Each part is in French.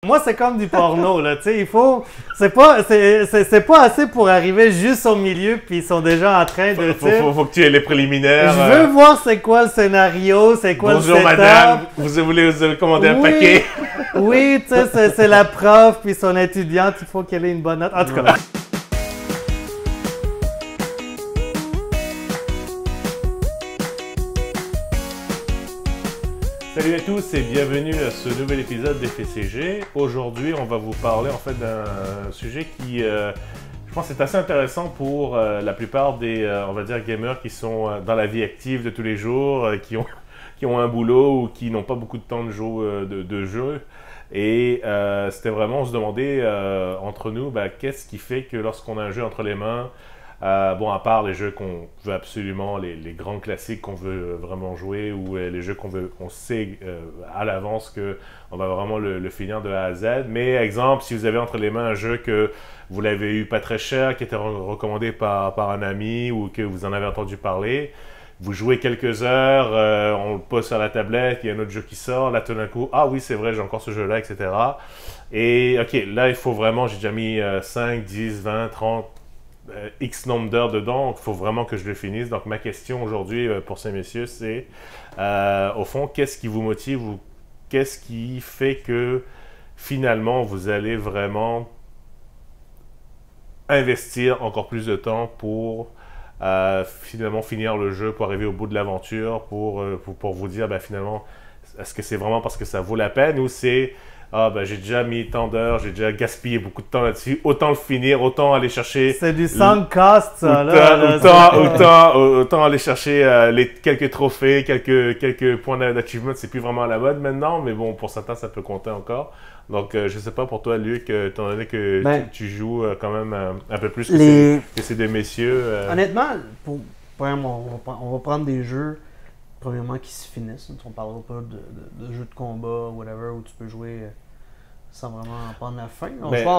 Moi, c'est comme du porno, là, tu sais, il faut... C'est pas assez pour arriver juste au milieu, puis ils sont déjà en train de... Faut que tu aies les préliminaires. Je veux voir c'est quoi le scénario, c'est quoi Bonjour le setup. madame, vous voulez commander un paquet? Oui, tu sais, c'est la prof, puis son étudiante, il faut qu'elle ait une bonne note. En tout cas... Salut à tous et bienvenue à ce nouvel épisode d'FCG. Aujourd'hui, on va vous parler en fait d'un sujet qui, je pense, est assez intéressant pour la plupart des, on va dire, gamers qui sont dans la vie active de tous les jours, qui ont un boulot ou qui n'ont pas beaucoup de temps de jeu. Et c'était vraiment, on se demandait entre nous, qu'est-ce qui fait que lorsqu'on a un jeu entre les mains, bon, à part les jeux qu'on veut absolument, les grands classiques qu'on veut vraiment jouer, ou les jeux on sait à l'avance qu'on va vraiment le finir de A à Z. Mais exemple, si vous avez entre les mains un jeu que vous l'avez eu pas très cher, qui était recommandé par un ami, ou que vous en avez entendu parler, vous jouez quelques heures, on le pose sur la tablette, il y a un autre jeu qui sort, là tout d'un coup, ah oui c'est vrai, j'ai encore ce jeu-là, etc. Et ok, là il faut vraiment, j'ai déjà mis 5, 10, 20, 30, X nombre d'heures dedans, il faut vraiment que je le finisse. Donc ma question aujourd'hui pour ces messieurs, c'est au fond, qu'est-ce qui vous motive ou qu'est-ce qui fait que finalement vous allez vraiment investir encore plus de temps pour finalement finir le jeu, pour arriver au bout de l'aventure, pour vous dire finalement, est-ce que c'est vraiment parce que ça vaut la peine ou c'est j'ai déjà mis tant d'heures, j'ai déjà gaspillé beaucoup de temps là-dessus, autant le finir, autant aller chercher... C'est du sunk cost, ça, autant aller chercher les quelques trophées, quelques points d'achievement, c'est plus vraiment à la mode maintenant, mais bon, pour certains, ça peut compter encore. Donc, je sais pas pour toi, Luc, étant donné que tu joues quand même un peu plus que ces deux messieurs. Honnêtement, on va prendre des jeux... Premièrement, qui se finissent. On ne parlera pas de jeux de combat, whatever, où tu peux jouer sans vraiment prendre la fin.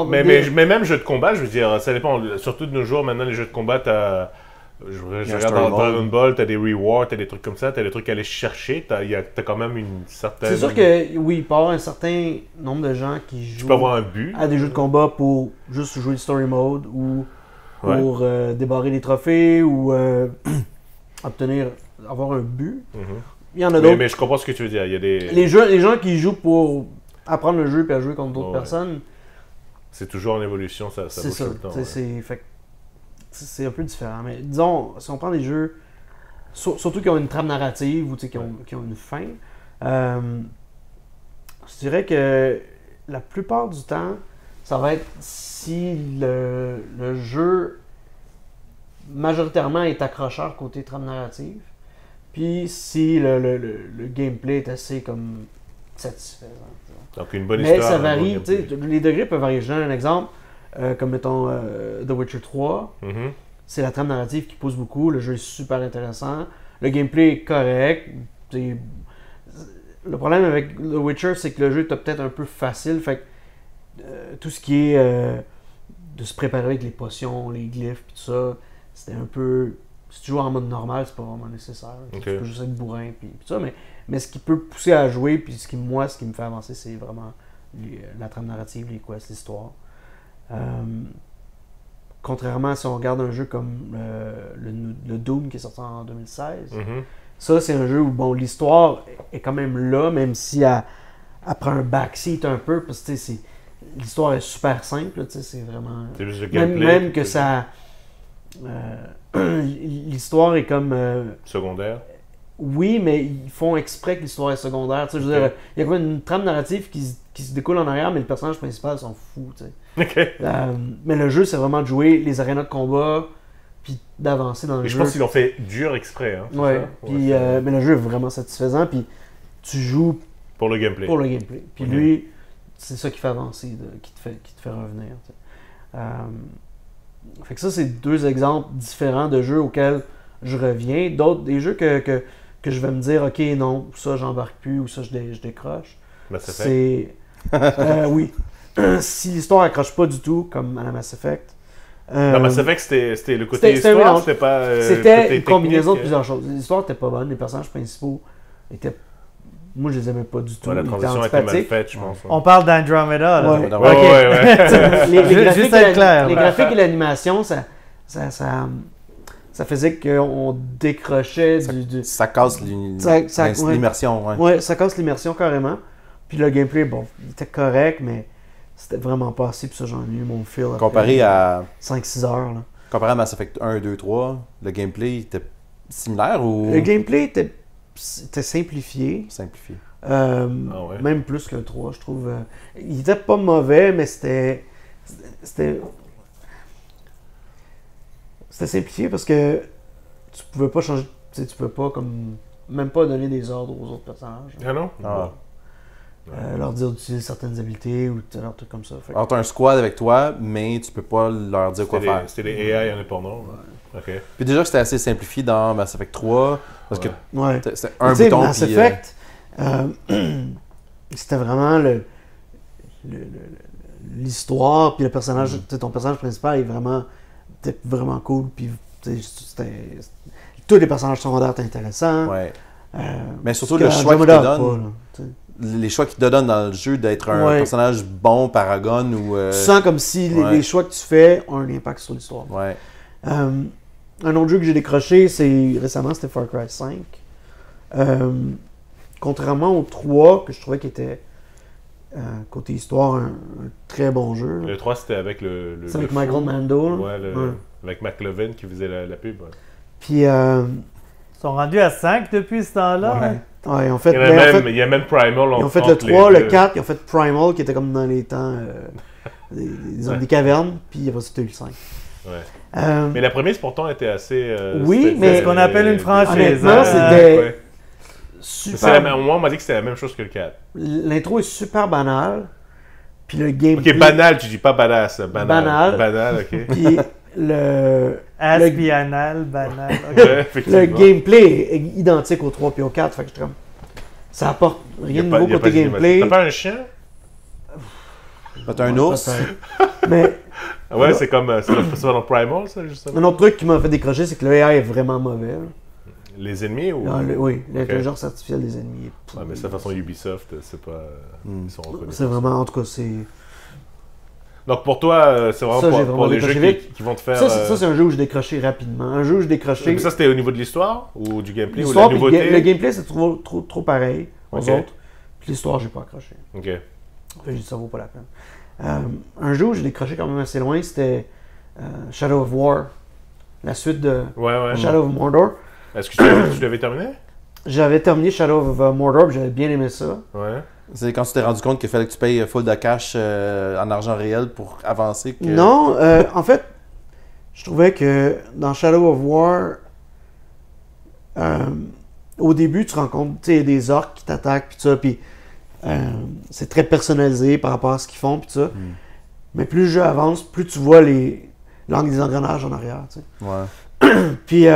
Mais même jeux de combat, je veux dire, ça dépend. Surtout de nos jours, maintenant, les jeux de combat, je regarde dans Dragon Ball, tu as des rewards, tu as des trucs comme ça, tu as des trucs à aller chercher. Tu as quand même une certaine... C'est sûr que, oui, il peut y avoir un certain nombre de gens qui jouent tu peux avoir un but à des jeux de combat pour juste jouer le story mode ou pour débarrer les trophées ou avoir un but. Il y en a d'autres. Mais je comprends ce que tu veux dire. Il y a des... les gens qui jouent pour apprendre le jeu et à jouer contre d'autres personnes. C'est toujours en évolution, ça bouge tout le temps. C'est un peu différent. Mais disons, si on prend des jeux, surtout qui ont une trame narrative ou qui ont une fin, je dirais que la plupart du temps, ça va être si le jeu majoritairement est accrocheur côté trame narrative. Puis si le gameplay est assez comme satisfaisant. Donc une bonne histoire. Mais ça varie, les degrés peuvent varier. Je donne un exemple, comme mettons The Witcher 3. C'est la trame narrative qui pousse beaucoup, le jeu est super intéressant, le gameplay est correct. Le problème avec The Witcher, c'est que le jeu est peut-être un peu facile, fait que tout ce qui est de se préparer avec les potions, les glyphes, puis tout ça, c'était un peu... Si tu joues en mode normal, c'est pas vraiment nécessaire. Tu peux juste être bourrin, puis tout ça. Mais ce qui peut pousser à jouer, puis ce qui me fait avancer, c'est vraiment la trame narrative, les quests, l'histoire. Contrairement à si on regarde un jeu comme le Doom qui est sorti en 2016, ça c'est un jeu où bon, l'histoire est quand même là, même si elle prend un backseat un peu, parce que l'histoire est super simple, c'est vraiment... C'est juste le gameplay. Même que ça... l'histoire est comme... secondaire? Oui, mais ils font exprès que l'histoire est secondaire. Je veux dire, il y a comme une trame narrative qui se découle en arrière, mais le personnage principal s'en fout. Mais le jeu, c'est vraiment de jouer les arénas de combat, puis d'avancer dans le jeu. Je pense qu'ils l'ont fait dur exprès. Hein, mais le jeu est vraiment satisfaisant, puis tu joues pour le gameplay. Puis lui, c'est ça qui fait avancer, qui te fait revenir. Fait que ça, c'est deux exemples différents de jeux auxquels je reviens. D'autres, des jeux que je vais me dire, ok, non, ça j'embarque plus, ou ça je décroche. Mass Effect. C'est... oui. Si l'histoire accroche pas du tout, comme à la Mass Effect. Dans Mass Effect, c'était le côté histoire, c'était pas... c'était une combinaison de plusieurs choses. L'histoire était pas bonne, les personnages principaux étaient moi, je les aimais pas du tout. Ouais, la Ils étaient transition a été mal antipathiques. faite, je pense. On parle d'Andromeda, là. Ouais. Ouais. Les Juste être clair, les là. graphiques et l'animation, ça faisait qu'on décrochait du... Ça casse ouais. l'immersion. Ouais. Ouais, ça casse l'immersion carrément. Puis le gameplay, bon, il était correct, mais c'était vraiment pas assez. Puis ça, j'en ai eu mon feel. Comparé à 5-6 heures. Là. Comparé à Mass Effect 1, 2, 3, le gameplay était similaire ou Le gameplay était simplifié. simplifié? Ouais. Même plus que le 3, je trouve. Il était pas mauvais, mais c'était simplifié parce que tu pouvais pas changer. Tu sais, tu peux pas comme même pas donner des ordres aux autres personnages. Ah non? Ah. Leur dire d'utiliser certaines habiletés ou un truc comme ça. Fait que- Alors, t'as un squad avec toi, mais tu peux pas leur dire quoi faire. C'était des AI indépendants. Ok. Puis déjà que c'était assez simplifié dans Mass Effect 3, parce que Ouais. c'était un Tu sais, bouton. Mass puis, Effect, c'était vraiment l'histoire, puis le personnage, tu sais, ton personnage principal était vraiment cool, puis tu sais, tous les personnages secondaires étaient intéressants. ouais. Euh, Mais surtout ce le que choix qu'ils te Andromeda a donnent, pas, là, tu sais. les choix qu'ils te donnent dans le jeu d'être un Ouais. personnage bon, Paragon ou. Tu sens comme si ouais. les choix que tu fais ont un impact sur l'histoire. Ouais. Un autre jeu que j'ai décroché, récemment, c'était Far Cry 5. Contrairement au 3, que je trouvais qu'il était, côté histoire, un très bon jeu. Le 3, c'était avec le. C'est avec le Michael fou. Mando. là. Ouais, Ouais. avec McLovin qui faisait la pub. Ouais. Puis, Ils sont rendus à 5 depuis ce temps-là. Ouais. ouais, ils ont fait, Il y a même Primal. ils ont fait le 3, le 4, ils ont fait Primal, qui était comme dans les temps des cavernes, puis après c'était eu le 5. Ouais. Mais la première, pourtant, était assez. Oui, c'était- mais ce qu'on appelle une franchise. Honnêtement, hein. c'était Ouais. super. Moi, on m'a dit que c'était la même chose que le 4. L'intro est super banale, puis le gameplay... Ok, banal, tu dis pas badass. Banal. Banal, ok. Puis le Aspianal, banal. ok. Ouais, le effectivement. gameplay est identique au 3 puis au 4, fait que je suis comme... Ça apporte rien de Y a nouveau pas côté gameplay. T'as pas un chien? T'as un ours. Peut-être. Mais Ah ouais, c'est comme. C'est pas dans Primal, ça, justement? un autre truc qui m'a fait décrocher, c'est que le AI est vraiment mauvais. là. Les ennemis ou. Oui, l'intelligence artificielle des ennemis est Ouais, mais ça, de toute façon, Ubisoft, c'est pas. Ils sont reconnus. c'est vraiment, en tout cas, c'est... Donc pour toi, c'est vraiment Ça, j'ai pour vraiment les jeux décroché qui vont te faire. Ça, c'est un jeu où j'ai décroché rapidement. Un jeu où j'ai décroché... Mais ça, c'était au niveau de l'histoire ou du gameplay ou de L'histoire, la puis nouveauté? le gameplay, c'est trop pareil aux Ok. autres. Puis l'histoire, j'ai pas accroché. Ok. Fait que j'ai dit, ça vaut pas la peine. Un jeu où j'ai décroché quand même assez loin, c'était Shadow of War. La suite de Ouais. Shadow of Mordor. Est-ce que tu l'avais terminé? J'avais terminé Shadow of Mordor, puis j'avais bien aimé ça. Ouais. C'est quand tu t'es rendu compte qu'il fallait que tu payes full de cash en argent réel pour avancer. Que... Non, en fait, je trouvais que dans Shadow of War, au début, tu rencontres des orques qui t'attaquent, puis ça, puis c'est très personnalisé par rapport à ce qu'ils font, puis ça. Mais plus le jeu avance, plus tu vois l'angle des engrenages en arrière, tu sais. Ouais. Puis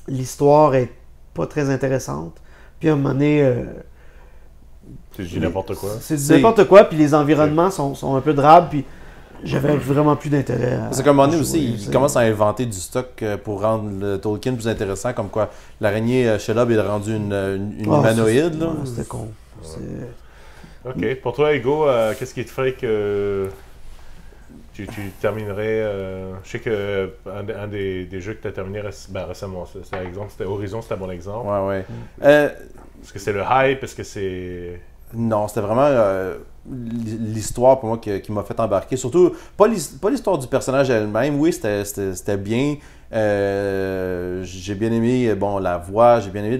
l'histoire est pas très intéressante. Puis à un moment donné, Tu dis n'importe quoi. c'est C'est- n'importe quoi, puis les environnements sont un peu drables, puis j'avais vraiment plus d'intérêt. C'est comme un moment donné à aussi, jouer, il c'est- commence à inventer du stock pour rendre le Tolkien plus intéressant, comme quoi l'araignée Shelob est rendue une Ah, humanoïde. c'est- Là. ouais, C'était con. C'est- Ok. Pour toi, Hugo, qu'est-ce qui te ferait que tu terminerais. Je sais que un des jeux que tu as terminé récemment, c'est un exemple, c'était Horizon, c'était un bon exemple. Ouais, ouais. Est-ce que c'est le hype? Est-ce que c'est. Non, c'était vraiment l'histoire pour moi qui m'a fait embarquer. Surtout, pas l'histoire du personnage elle-même. Oui, c'était bien. J'ai bien aimé la voix, j'ai bien aimé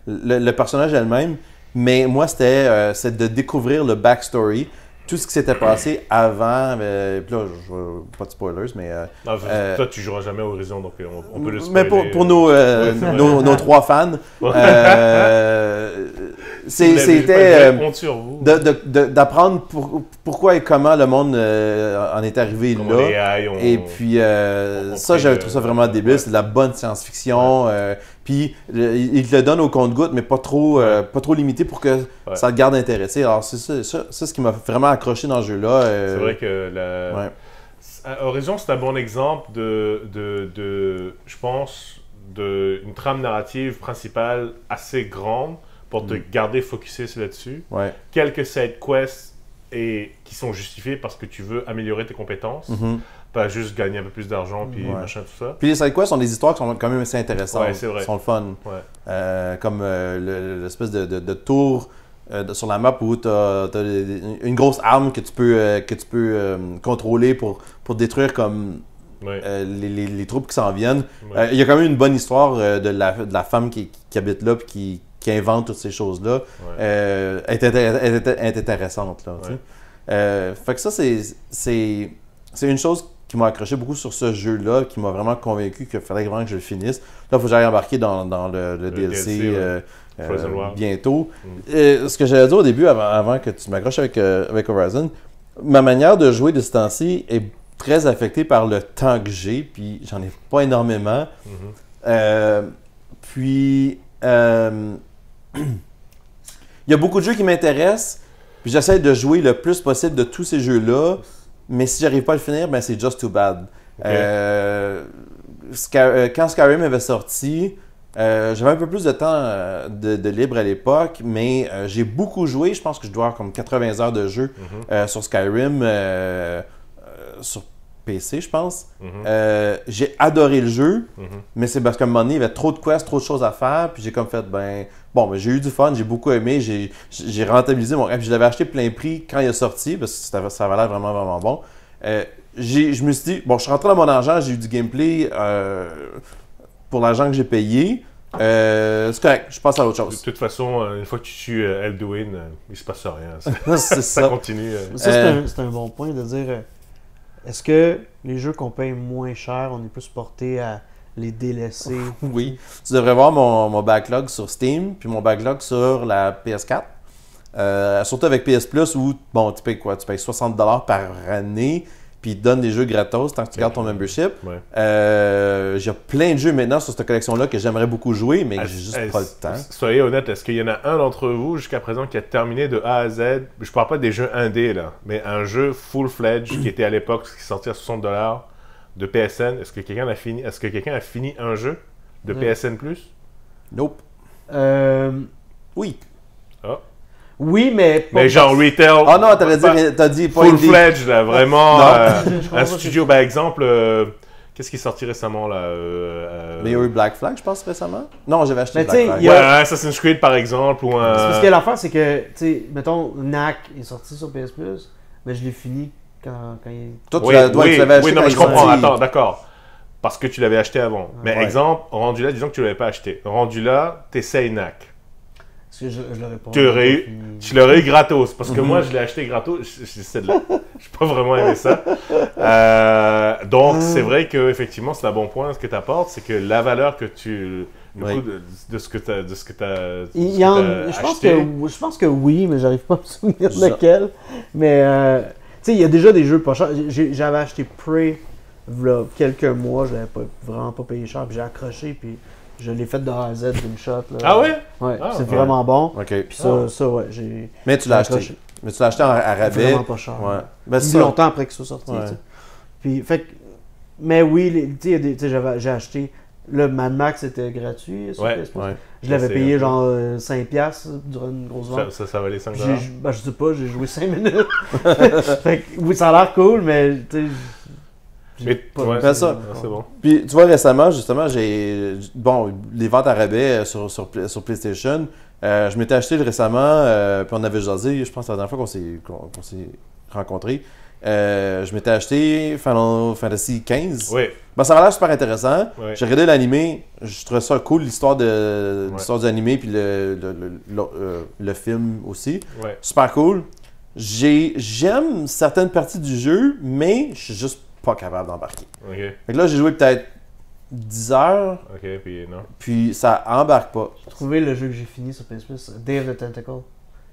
le personnage elle-même. Mais moi, c'est de découvrir le backstory. Tout ce qui s'était passé avant. Puis là, pas de spoilers, mais. Non, toi, tu joueras jamais à Horizon, donc on peut le Mais spoiler. pour nos 3 fans, c'était honte sur vous. d'apprendre pourquoi et comment le monde en est arrivé Comment les là. AI ont- Et puis ont ça, compris j'avais le- trouvé ça vraiment débile. ouais. C'est de la bonne science-fiction. Puis il te le donne au compte-gouttes, mais pas trop limité pour que Ouais. ça te garde intéressé. Alors c'est ça ce qui m'a vraiment accroché dans ce jeu-là. C'est vrai que Ouais. Horizon, c'est un bon exemple de je pense, d'une trame narrative principale assez grande pour te garder focusé là-dessus. Ouais. Quelques side quests qui sont justifiés parce que tu veux améliorer tes compétences. Pas juste gagner un peu plus d'argent puis machin, tout ça. Puis les side quests sont des histoires qui sont quand même assez intéressantes. Ouais, c'est vrai. Ils sont le fun. Ouais. Comme l'espèce de tour sur la map où tu as une grosse arme que tu peux contrôler pour détruire comme les troupes qui s'en viennent. Il y a quand même une bonne histoire de la femme qui habite là et qui invente toutes ces choses-là. Elle est intéressante. Là, fait que ça, c'est une chose qui m'a accroché beaucoup sur ce jeu-là, qui m'a vraiment convaincu qu'il fallait vraiment que je le finisse. Là, il faut que j'aille embarquer dans le DLC bientôt. Ce que j'allais dire au début, avant que tu m'accroches avec Horizon, ma manière de jouer de ce temps-ci est très affectée par le temps que j'ai, puis j'en ai pas énormément. Puis, il y a beaucoup de jeux qui m'intéressent, puis j'essaie de jouer le plus possible de tous ces jeux-là. Mais si j'arrive pas à le finir, ben c'est just too bad. Quand Skyrim avait sorti, j'avais un peu plus de temps de libre à l'époque, mais j'ai beaucoup joué. Je pense que je dois avoir comme 80 heures de jeu sur Skyrim, sur PC, je pense. J'ai adoré le jeu, mais c'est parce qu'à un moment donné, il y avait trop de quests, trop de choses à faire, puis j'ai comme fait, ben j'ai eu du fun, j'ai beaucoup aimé, j'ai rentabilisé mon rêve. Je l'avais acheté plein prix quand il est sorti, parce que ça avait l'air vraiment, vraiment bon. Je me suis dit, je suis rentré dans mon argent, j'ai eu du gameplay pour l'argent que j'ai payé. C'est correct, je passe à autre chose. De toute façon, une fois que tu tues Elduin, il se passe rien. ça continue. Ça, c'est un bon point de dire, est-ce que les jeux qu'on paye moins cher, on est plus porté à les délaisser? Oui. Tu devrais voir mon backlog sur Steam, puis mon backlog sur la PS4. Surtout avec PS Plus où, tu payes quoi? Tu payes 60$ par année, puis ils te donnent des jeux gratos tant que tu gardes ton membership. J'ai plein de jeux maintenant sur cette collection-là que j'aimerais beaucoup jouer, mais j'ai juste pas le temps. Soyez honnête, est-ce qu'il y en a un d'entre vous jusqu'à présent qui a terminé de A à Z? Je parle pas des jeux indés, là, mais un jeu full-fledged qui était à l'époque, qui sortait à 60$ de PSN. Est-ce que quelqu'un a fini un jeu de PSN Plus? Nope. Oui. Ah. Oui, mais... Mais genre retail... Ah non, t'as dit full-fledged, là, vraiment. Un studio, par exemple... qu'est-ce qui est sorti récemment, là? Mais il y a eu Black Flag, je pense, récemment. Non, j'avais acheté Black Flag. Ouais, Assassin's Creed, par exemple, ou un... C'est parce que l'affaire, c'est que, tu sais, mettons, NAC est sorti sur PS Plus, mais je l'ai fini quand il... Toi, tu l'avais acheté. Oui, non, mais je comprends. Attends, d'accord. Parce que tu l'avais acheté avant. Mais exemple, rendu là, disons que tu ne l'avais pas acheté. Rendu là, t'essayes NAC. Parce que je l'aurais pas... Tu l'aurais eu gratos. Parce que moi, je l'ai acheté gratos. Je n'ai pas vraiment aimé ça. Donc, c'est vrai qu'effectivement, c'est un bon point. Ce que tu apportes, c'est que la valeur que tu... de ce que tu as acheté. Je pense que oui, mais j'arrive pas à me souvenir de lequel. Mais, tu sais, il y a déjà des jeux pas chers. J'avais acheté Prey il y a quelques mois. Je l'avais vraiment pas payé cher. Puis j'ai accroché. Puis je l'ai fait de A à Z d'une shot. Là. Ah ouais? Ouais, c'est vraiment bon. Okay. Puis ça, ouais, j'ai... Mais tu l'as acheté. Mais tu l'as acheté à rabais. Vraiment pas cher. Ouais. Ben, c'est longtemps après que ça soit sorti. Ouais. Puis, fait que... Mais oui, tu sais, j'ai acheté... Le Mad Max était gratuit sur PS Plus. Je l'avais payé genre 5$ durant une grosse vente. Ça valait 5$? Je sais pas, j'ai joué 5 minutes. Fait que, oui, ça a l'air cool, mais tu sais... C'est ça. C'est bon. Puis tu vois, récemment, justement, j'ai les ventes à rabais sur PlayStation. Je m'étais acheté récemment, puis on avait jasé, je pense que la dernière fois qu'on s'est rencontrés. Je m'étais acheté Final Fantasy XV. Oui. Ben, ça m'a l'air super intéressant. Oui. J'ai regardé l'animé, je trouvais ça cool, l'histoire du animé, puis le film aussi. Ouais. Super cool. J'aime certaines parties du jeu, mais je suis juste pas capable d'embarquer. Okay. Fait que là, j'ai joué peut-être 10 heures. Ok, puis non. Puis ça embarque pas. J'ai trouvé le jeu que j'ai fini sur PS Plus, Day of the Tentacle.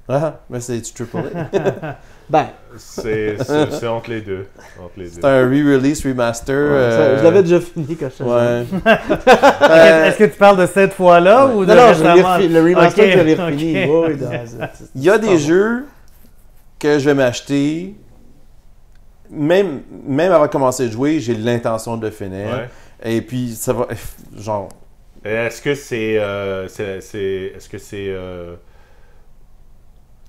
Ah, mais c'est du AAA. Ben, c'est entre les deux. C'est un re-release, remaster. je l'avais déjà fini quand je suis Est-ce que tu parles de cette fois-là ou de non, récemment? le remaster, je l'ai refini. Il y a des jeux que je vais m'acheter. Même avant de commencer à jouer, j'ai l'intention de le finir. Ouais. Et puis, ça va. Genre, Est-ce que c'est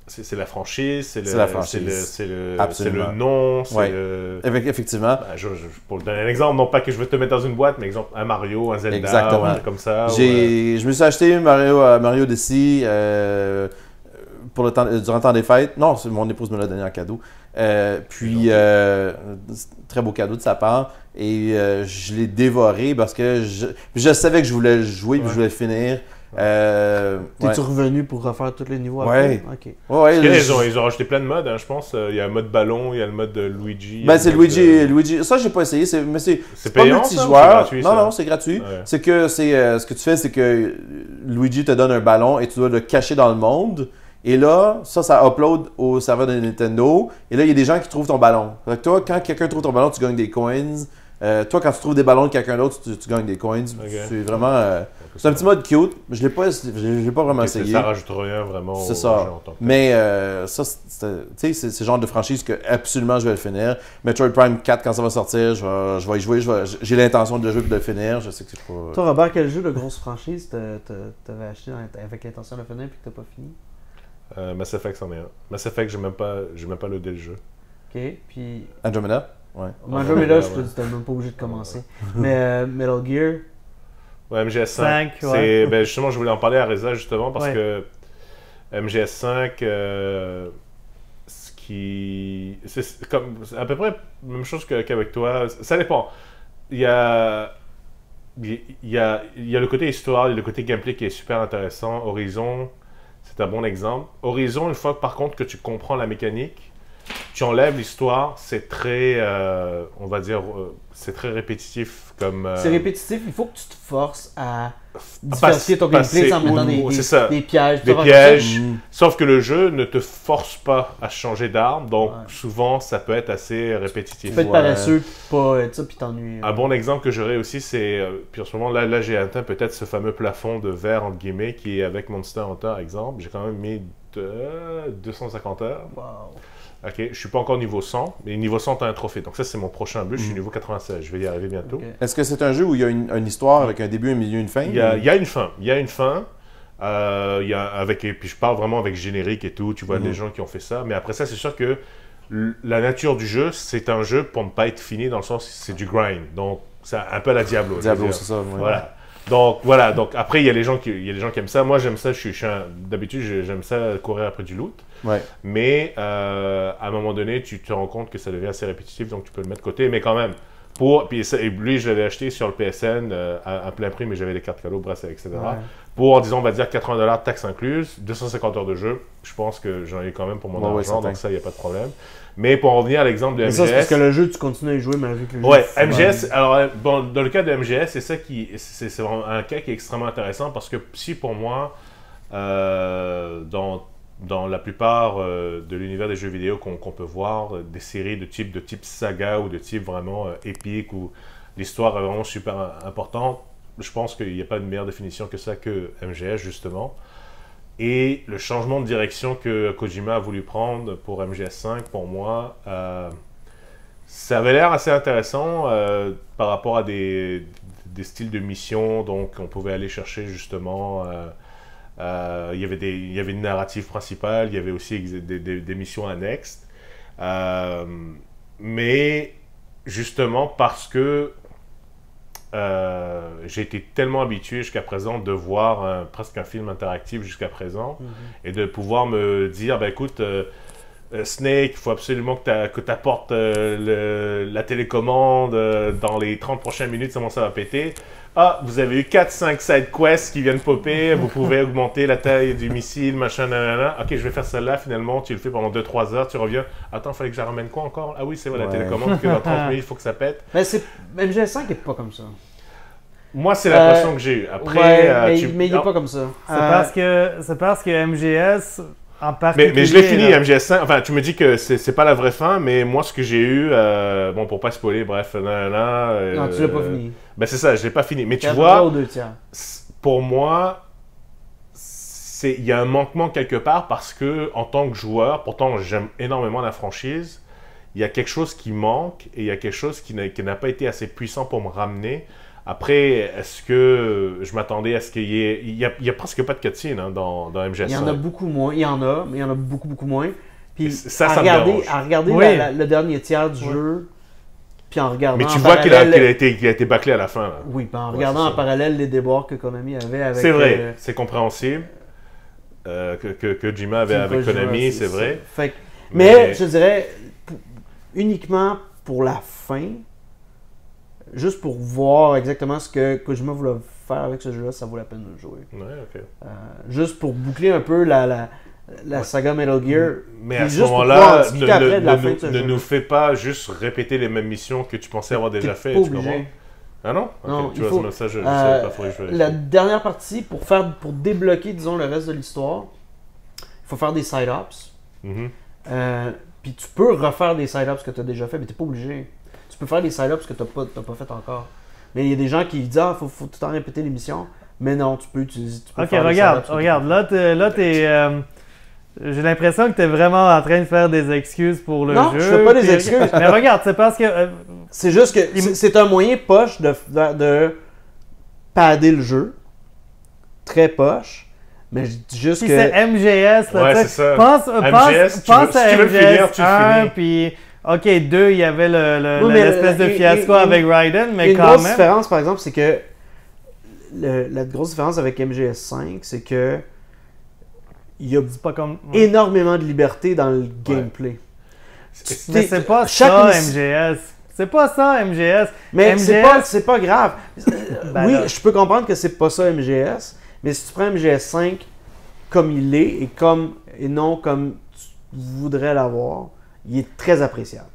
c'est la franchise, c'est la franchise. c'est le Absolument. nom, c'est Ouais. le... Effectivement. pour te donner un exemple, non pas que je veux te mettre dans une boîte, mais exemple un Mario, un Zelda, Exactement. ou un truc comme ça. Je me suis acheté Mario Odyssey durant le temps des fêtes. Non, mon épouse me l'a donné en cadeau. Très beau cadeau de sa part. Et je l'ai dévoré parce que je savais que je voulais le jouer et je voulais le finir. T'es-tu revenu pour refaire tous les niveaux Ouais. après? Ok. Ouais, Ils ont rajouté plein de modes, hein, je pense. Il y a un mode ballon, il y a le mode de Luigi. Ben, c'est Luigi. Ça, j'ai pas essayé. Mais c'est pas payant, ça, ou multijoueur. c'est gratuit, ça? Non, c'est gratuit. Ouais. C'est que ce que tu fais, c'est que Luigi te donne un ballon et tu dois le cacher dans le monde. Et là, ça upload au serveur de Nintendo. Et là, il y a des gens qui trouvent ton ballon. Fait que toi, quand quelqu'un trouve ton ballon, tu gagnes des coins. Toi, quand tu trouves des ballons de quelqu'un d'autre, tu gagnes des coins. Okay. C'est vraiment... c'est un petit mode cute. Je l'ai pas vraiment essayé. Ça rajoute rien vraiment au C'est jeu ça. en tant que tel. Mais ça, c'est le genre de franchise que absolument je vais le finir. Metroid Prime 4, quand ça va sortir, je vais y jouer. J'ai l'intention de le jouer et de le finir. Je sais que c'est pas... Toi, Robert, quel jeu de grosse franchise t'avais acheté avec l'intention de le finir et que t'as pas fini? Mass Effect, c'en est un. Mass Effect, j'ai même pas loadé le jeu. Ok, puis... Andromeda? Ouais. Andromeda, je te dis, t'es même pas obligé de commencer. Mais Metal Gear... Ouais, MGS5. Ouais. Ben justement, je voulais en parler à Reza justement parce Ouais. que MGS5, c'est comme à peu près la même chose qu'avec toi. Ça dépend. Il y a le côté histoire, il y a le côté gameplay qui est super intéressant. Horizon, c'est un bon exemple. Horizon, une fois par contre que tu comprends la mécanique, tu enlèves l'histoire, c'est très, on va dire, c'est très répétitif comme... C'est répétitif, il faut que tu te forces à diversifier ton passer gameplay en mettant c'est ça. des pièges. Des Tu vas pièges, Mm. sauf que le jeu ne te force pas à changer d'arme, donc Ouais. souvent ça peut être assez Tu répétitif. peux être paresseux, puis pas être ça, puis t'ennuyer. Un bon exemple que j'aurais aussi, c'est, puis en ce moment là j'ai atteint peut-être ce fameux plafond de verre entre guillemets qui est avec Monster Hunter exemple. J'ai quand même mis 250 heures. Wow. Ok, je suis pas encore niveau 100, mais niveau 100 t'as un trophée, donc ça c'est mon prochain but. Je suis niveau 96, je vais y arriver bientôt. Ok. Est-ce que c'est un jeu où il y a une histoire avec un début, un milieu, une fin? Il y a une fin. Il y a une fin. Et puis je parle vraiment avec générique et tout. Tu vois les gens qui ont fait ça. Mais après ça, c'est sûr que la nature du jeu, c'est un jeu pour ne pas être fini dans le sens que c'est du grind. Donc c'est un peu à la Diablo. je veux dire. C'est ça. Ouais. Voilà. Donc voilà. Donc après, il y a les gens qui aiment ça. Moi, j'aime ça. D'habitude, j'aime ça courir après du loot. Ouais. Mais à un moment donné, tu te rends compte que ça devient assez répétitif, donc tu peux le mettre de côté. Mais quand même, et lui, je l'avais acheté sur le PSN à plein prix, mais j'avais des cartes cadeaux, bracelets, etc. Ouais. Pour, disons, on va dire 80$ taxes incluses, 250 heures de jeu. Je pense que j'en ai quand même pour mon Ouais, argent, certain. donc ça, il n'y a pas de problème. Mais pour en revenir à l'exemple de Mais MGS... ça, c'est parce que le jeu, tu continues à y jouer malgré que le jeu... Ouais, MGS, alors bon, dans le cas de MGS, c'est vraiment un cas qui est extrêmement intéressant parce que si pour moi, dans la plupart de l'univers des jeux vidéo qu'on peut voir, des séries de type saga ou de type vraiment épique où l'histoire est vraiment super importante, je pense qu'il n'y a pas de meilleure définition que ça que MGS justement. Et le changement de direction que Kojima a voulu prendre pour MGS5, pour moi, ça avait l'air assez intéressant par rapport à des styles de missions. Donc, on pouvait aller chercher justement... il y avait une narrative principale, il y avait aussi des missions annexes. Mais justement, parce que j'ai été tellement habitué jusqu'à présent de voir presque un film interactif jusqu'à présent et de pouvoir me dire, ben écoute, Snake, il faut absolument que tu apportes la télécommande dans les 30 prochaines minutes, sinon ça va péter. Ah, vous avez eu 4-5 side quests qui viennent popper, vous pouvez augmenter la taille du missile, machin, nanana. Ok, je vais faire celle-là, finalement, tu le fais pendant 2-3 heures, tu reviens. Attends, il fallait que je la ramène quoi encore? Ah oui, c'est vrai, la télécommande, que dans 30 minutes, il faut que ça pète. Mais MGS5 n'est pas comme ça. Moi, c'est l'impression que j'ai eu. Après, ouais, mais il n'est pas comme ça. C'est parce que MGS, en particulier... Mais je l'ai fini, là. MGS5. Enfin, tu me dis que c'est pas la vraie fin, mais moi, ce que j'ai eu... bon, pour pas spoiler, bref, Non, tu l'as pas fini. Ben c'est ça, je l'ai pas fini. Mais tu T'es à peu vois, près aux 2 tiers. pour moi, il y a un manquement quelque part parce que, en tant que joueur, pourtant j'aime énormément la franchise, il y a quelque chose qui manque et il y a quelque chose qui n'a pas été assez puissant pour me ramener Après, est-ce que je m'attendais à ce qu'il y ait... Il y a presque pas de cutscene hein, dans MGS5. Il y en a beaucoup moins. Il y en a, mais il y en a beaucoup moins. Puis Ça à me dérange. regarder Oui. le dernier tiers du jeu, puis en regardant Mais tu en vois qu'il parallèle- a été bâclé à la fin. Là. Oui, puis en Ouais, regardant c'est en ça. parallèle les déboires que Konami avait avec... C'est vrai, c'est compréhensible. Que Kojima avait avec Kojima, Konami, c'est vrai. Fait que- mais je dirais, uniquement pour la fin, juste pour voir exactement ce que Kojima voulait faire avec ce jeu-là, ça vaut la peine de le jouer. Ouais, ok. Juste pour boucler un peu la saga Metal Gear. Mais Puis à ce juste pour pouvoir moment-là, discuter après de la fin de ce ne jeu-là. nous fais pas juste répéter les mêmes missions que tu pensais avoir déjà T'es fait. pas Tu comprends? obligé. Ah non? Ok, Non, tu il vois, faut- ça, je savais pas, faudrait que je vérifie. La dernière partie, pour débloquer, disons, le reste de l'histoire, il faut faire des side-ups. Mhm. Puis tu peux refaire des side-ups que tu as déjà fait, mais tu n'es pas obligé. Tu peux faire des side-ups que tu n'as pas fait encore. Mais il y a des gens qui disent « Ah, faut tout le temps répéter l'émission. » Mais non, tu peux utiliser... Tu peux Ok, faire des regarde, side-ups que regarde. Là, j'ai l'impression que tu es vraiment en train de faire des excuses pour le Non, jeu. je fais pas des puis- excuses. Mais regarde, c'est parce que. C'est juste que c'est un moyen poche de padder le jeu. Très poche. Mais je dis juste Puis que... c'est MGS, là, Ouais, tu sais. c'est ça. Pense MGS, pense si à tu veux le MGS finir, tu le 1, finis. puis OK, 2, il y avait Oui, mais l'espèce de fiasco avec Raiden, mais une quand grosse même. différence, par exemple, c'est que la grosse différence avec MGS5, c'est que il y a C'est pas comme. énormément de liberté dans le gameplay. Mais c'est pas chaque ça, miss- MGS. C'est pas ça, MGS. Mais MGS, c'est pas grave. Ben Oui, là. je peux comprendre que c'est pas ça MGS, mais si tu prends MGS5 comme il est et non comme tu voudrais l'avoir, il est très appréciable.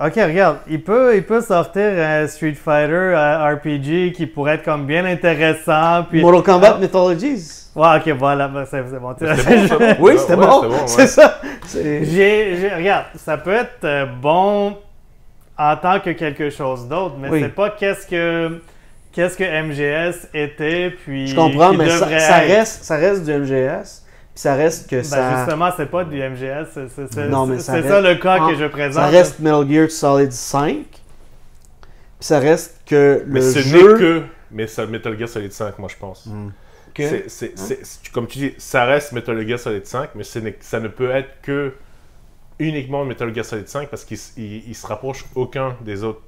Ok, regarde, il peut sortir un Street Fighter RPG qui pourrait être comme bien intéressant. Puis... Mortal Kombat Mythologies. Ouais, ok, voilà, ben, c'est bon. C'était bon, ça, bon. Oui, Ouais, c'était ouais, bon. c'était bon, ouais. C'est ça. C'est- Regarde, ça peut être bon en tant que quelque chose d'autre, mais Oui. c'est pas qu'est-ce que MGS était, puis Je comprends, qu'il mais devrait ça être. reste du MGS. Puis ça reste que Ben, ça... justement, c'est pas du MGS, Non, mais ça c'est reste- ça le cas Ah, que je présente. Ça reste Metal Gear Solid 5. Puis ça reste que Mais le ce jeu... n'est que Metal Gear Solid 5, moi, je pense. que- Comme tu dis, ça reste Metal Gear Solid 5, mais ça ne peut être que uniquement Metal Gear Solid 5 parce qu'il se rapproche aucun des autres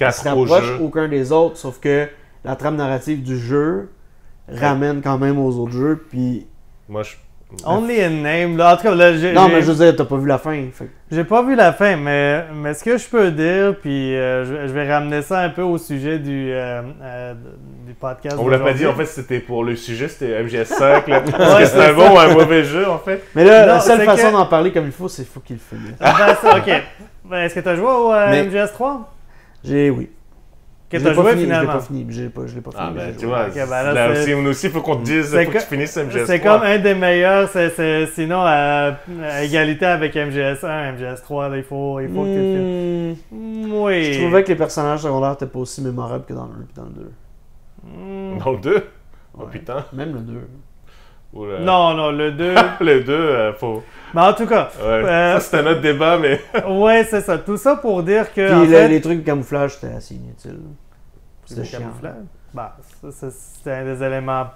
Il se 4 au rapproche jeu. aucun des autres, sauf que la trame narrative du jeu ramène quand même aux autres jeux. Puis... Moi, Only in name, là. En tout cas, là, Non, mais je veux dire, t'as pas vu la fin. Fait que- j'ai pas vu la fin, mais ce que je peux dire, puis je vais ramener ça un peu au sujet du podcast. on vous l'a pas dit, d'aujourd'hui. en fait, c'était pour le sujet, c'était MGS5. Là, est-ce que c'est un bon ou un mauvais jeu, en fait? Mais là, Non, la seule c'est façon que- d'en parler comme il faut, c'est qu'il faut qu'il le finisse. Ben, ça, ok. Ben, est-ce que tu as joué au Mais- MGS3? Oui. Que Je tu as l'ai pas joué fini, finalement? je l'ai pas fini. Ah, mais ben, j'ai tu joué. vois, Ok, ben là, là c'est- aussi, nous aussi, il faut qu'on te dise, c'est faut que que- tu finisses MGS3. C'est comme un des meilleurs, sinon à égalité avec MGS1, MGS3, là, il faut que tu le finisses. Oui. Je trouvais que les personnages secondaires n'étaient pas aussi mémorables que dans le 1 et dans le 2. Hmm. Dans le 2? Oh Ouais. putain. Même le 2. Ou le- Non, le 2. Le 2, faut... Mais en tout cas, Ouais. Ça, c'est un autre débat, mais... ouais, c'est ça. Tout ça pour dire que. Puis en fait, les trucs de camouflage, c'était assez inutile. C'était le chiant. camouflage, bah, c'était un des éléments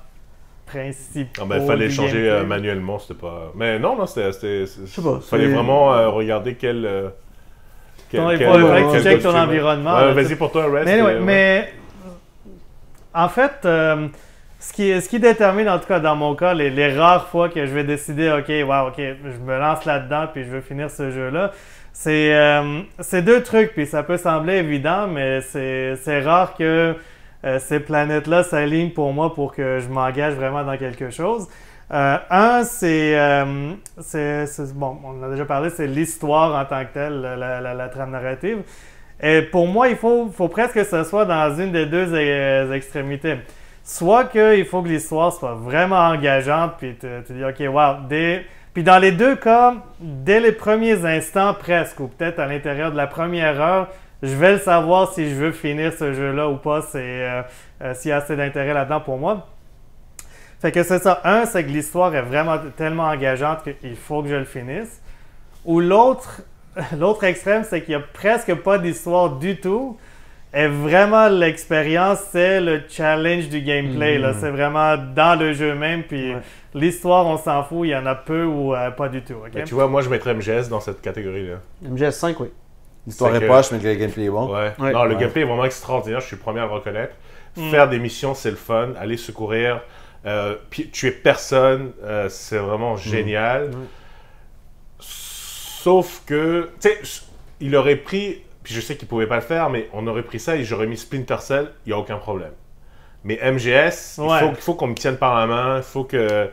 principaux. Ah ben, il fallait du changer gameplay. manuellement, c'était pas... Mais non, c'était... Je sais pas. Fallait vraiment regarder quel... Non, il fallait que tu checkes ton costume. environnement. Ouais, là, vas-y tout. pour toi, Rest. Mais, anyway, ouais. mais en fait, ce qui détermine, en tout cas dans mon cas, les rares fois que je vais décider, ok, je me lance là-dedans puis je veux finir ce jeu-là, c'est deux trucs, puis ça peut sembler évident, mais c'est rare que ces planètes-là s'alignent pour moi pour que je m'engage vraiment dans quelque chose. Un, bon, on en a déjà parlé, c'est l'histoire en tant que telle, la trame narrative. Et pour moi, il faut presque que ce soit dans une des deux extrémités. Soit qu'il faut que l'histoire soit vraiment engageante, puis tu dis, OK, wow. Puis dans les deux cas, dès les premiers instants presque, ou peut-être à l'intérieur de la première heure, je vais le savoir si je veux finir ce jeu-là ou pas, s'il y a assez d'intérêt là-dedans pour moi. Fait que c'est ça. Un, c'est que l'histoire est vraiment tellement engageante qu'il faut que je le finisse. Ou l'autre extrême, c'est qu'il n'y a presque pas d'histoire du tout. Et vraiment, l'expérience, c'est le challenge du gameplay. Là. C'est vraiment dans le jeu même. Puis l'histoire, on s'en fout. Il y en a peu ou pas du tout. Okay? Ben, tu vois, moi, je mettrais MGS dans cette catégorie-là. MGS 5, oui. L'histoire est poche, mais le gameplay est bon. Ouais. Non, le gameplay est vraiment extraordinaire. Je suis le premier à le reconnaître. Faire des missions, c'est le fun. Aller secourir, tuer personne, c'est vraiment génial. Sauf que, tu sais, il aurait pris, puis je sais qu'il pouvait pas le faire, mais on aurait pris ça et j'aurais mis Splinter Cell, il n'y a aucun problème. Mais MGS, il faut qu'on me tienne par la main, il faut que...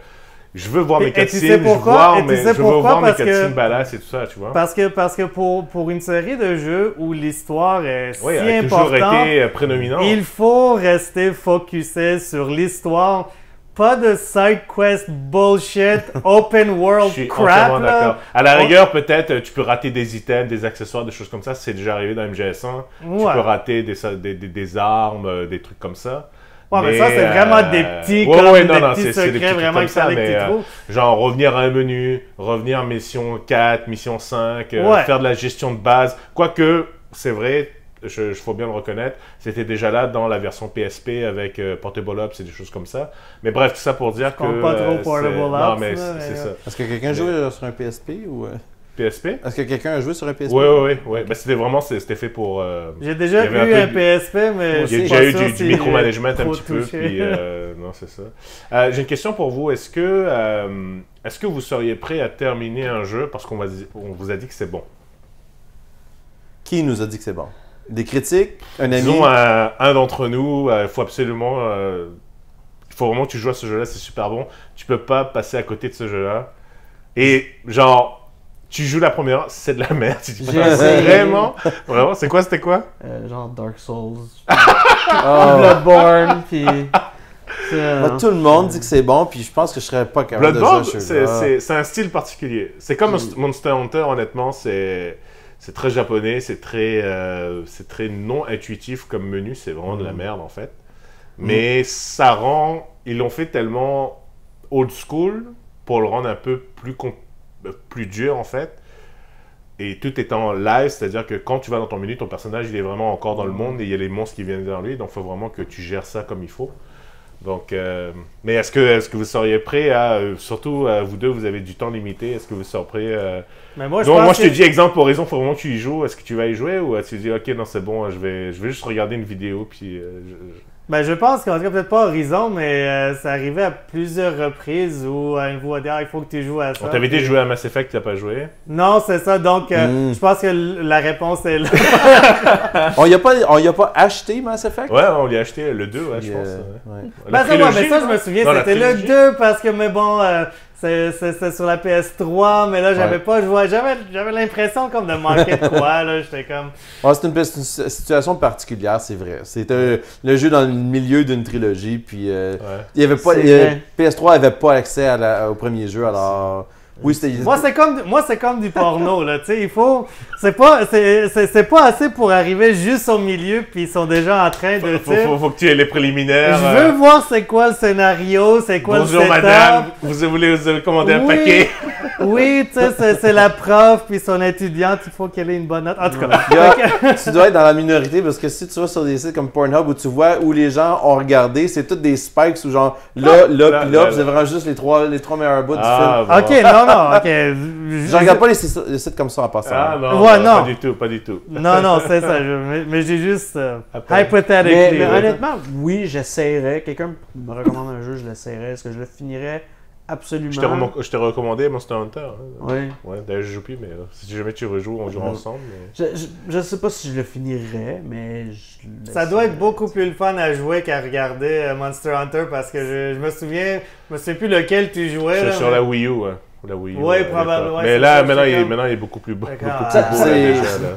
Je veux voir mes cutscenes, je veux voir mes cutscenes badass et tout ça, tu vois. Parce que pour une série de jeux où l'histoire est si elle a importante, toujours été prédominante. Il faut rester focusé sur l'histoire. Pas de side quest bullshit, open world Je suis crap. entièrement d'accord. À la rigueur, peut-être, tu peux rater des items, des accessoires, des choses comme ça. C'est déjà arrivé dans MGS1. Tu peux rater des armes, des trucs comme ça. Ouais, mais ça, c'est vraiment des petits, petits secrets vraiment qu'il fallait que tu trouves. Genre, revenir à un menu, revenir à mission 4, mission 5, faire de la gestion de base. Quoique, c'est vrai, il faut bien le reconnaître, c'était déjà là dans la version PSP avec Portable Ops et des choses comme ça. Mais bref, tout ça pour dire que... pas trop Portable Ops. Non, mais c'est ça. Est-ce que quelqu'un joue sur un PSP ou... PSP? Est-ce que quelqu'un a joué sur un PSP? Oui. Ben, c'était fait pour... J'ai déjà eu un PSP, mais j'ai déjà eu du micromanagement un petit peu, puis non, c'est ça. J'ai une question pour vous. Est-ce que vous seriez prêt à terminer un jeu parce qu'on vous a dit que c'est bon? Qui nous a dit que c'est bon? Des critiques? Un ami? Disons, un d'entre nous, il faut absolument... il faut vraiment que tu joues à ce jeu-là, c'est super bon. Tu peux pas passer à côté de ce jeu-là. Et genre... Tu joues la première heure, c'est de la merde. Vraiment, c'était quoi? Genre Dark Souls, Bloodborne, puis... tout le monde dit que c'est bon, puis je pense que je serais pas capable Bloodborne, de jouer. c'est un style particulier. C'est comme Monster Hunter, honnêtement, c'est très japonais, c'est très non intuitif comme menu, c'est vraiment de la merde en fait. Mais ça rend... Ils l'ont fait tellement old school pour le rendre un peu plus dur en fait, et tout est en live, c'est-à-dire que quand tu vas dans ton menu, ton personnage il est vraiment encore dans le monde et il y a les monstres qui viennent dans lui, donc il faut vraiment que tu gères ça comme il faut. Donc, mais est-ce que vous seriez prêt à, surtout vous deux, vous avez du temps limité, est-ce que vous seriez prêt mais moi, je te dis exemple pour raison, il faut vraiment que tu y joues, est-ce que tu vas y jouer ou tu dis ok non c'est bon, je vais juste regarder une vidéo puis Ben, je pense qu'en tout cas, peut-être pas Horizon, mais ça arrivait à plusieurs reprises où une voix dire il faut que tu joues à ça. On t'avait dit de jouer à Mass Effect, tu n'as pas joué? Non, c'est ça. Donc, je pense que la réponse est là. On y a pas acheté Mass Effect? Ouais, on l'a acheté le 2, je pense. Ben, ça, je me souviens, c'était le 2 parce que, mais bon, c'est sur la PS3, mais là, j'avais pas joué. J'avais l'impression comme de manquer de quoi, là. J'étais comme... Ouais, c'est une situation particulière, c'est vrai. C'était le jeu dans le milieu d'une trilogie, puis il y avait pas... PS3 n'avait pas accès au premier jeu, alors... Oui, moi, c'est comme du porno, là, tu sais, il faut... C'est pas assez pour arriver juste au milieu, puis ils sont déjà en train de... Faut que tu aies les préliminaires. Je veux voir c'est quoi le scénario, c'est quoi le setup. Bonjour madame, vous voulez commander un paquet? Oui, tu sais, c'est la prof, puis son étudiante, il faut qu'elle ait une bonne note. En tout cas... Tu dois être dans la minorité, parce que si tu vas sur des sites comme Pornhub, où tu vois où les gens ont regardé, c'est toutes des spikes, où genre là, c'est vraiment juste les trois meilleurs bouts du film. Bon. Ok, non, ok. Je regarde pas les sites comme ça en passant. Ah non, non. Pas du tout. Non, c'est ça. Mais j'ai juste hypothétiquement. Mais honnêtement, oui, j'essaierais. Quelqu'un me recommande un jeu, je l'essaierais. Est-ce que je le finirais? Absolument. Je t'ai recommandé Monster Hunter. Oui. Ouais, d'ailleurs, je joue plus, mais si jamais tu rejoues, on jouera ensemble. Mais... Je sais pas si je le finirais, mais ça doit être beaucoup plus le fun à jouer qu'à regarder Monster Hunter parce que je me souviens plus lequel tu jouais. Sur la Wii U, La Wii U, oui, probablement. Mais là, maintenant, il est beaucoup plus beau.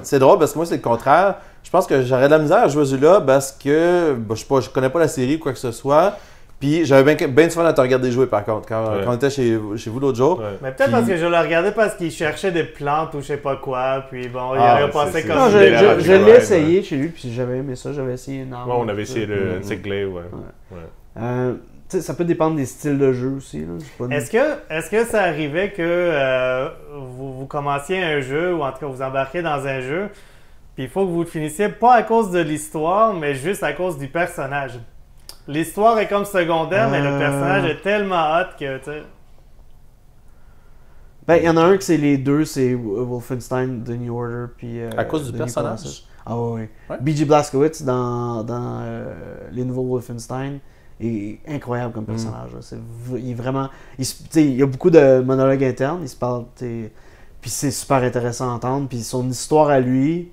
C'est drôle parce que moi, c'est le contraire. Je pense que j'aurais de la misère à jouer à ce jeu-là parce que je connais pas la série ou quoi que ce soit. Puis j'avais bien du fun à te regarder jouer par contre, quand on était chez vous l'autre jour. Ouais. Mais peut-être parce que je le regardais parce qu'il cherchait des plantes ou je sais pas quoi, puis bon, il aurait passé comme ça. Je l'ai essayé chez lui, puis j'avais aimé ça, j'avais essayé une arme. Ouais, on avait essayé le Insect Glaive, ça peut dépendre des styles de jeu aussi. Là. Est-ce que ça arrivait que vous commenciez un jeu, ou en tout cas vous embarquez dans un jeu, Puis il faut que vous le finissiez pas à cause de l'histoire, mais juste à cause du personnage. L'histoire est comme secondaire, mais le personnage est tellement hot que, tu sais... Ben, il y en a un que c'est les deux, c'est Wolfenstein, The New Order, puis... À cause du The New personnage? Colossus. Ah oui. Ouais. B.J. Blazkowicz dans les nouveaux Wolfenstein est incroyable comme personnage. Là. Il est vraiment... Il y a beaucoup de monologues internes, il se parle... Puis c'est super intéressant à entendre. Puis son histoire à lui,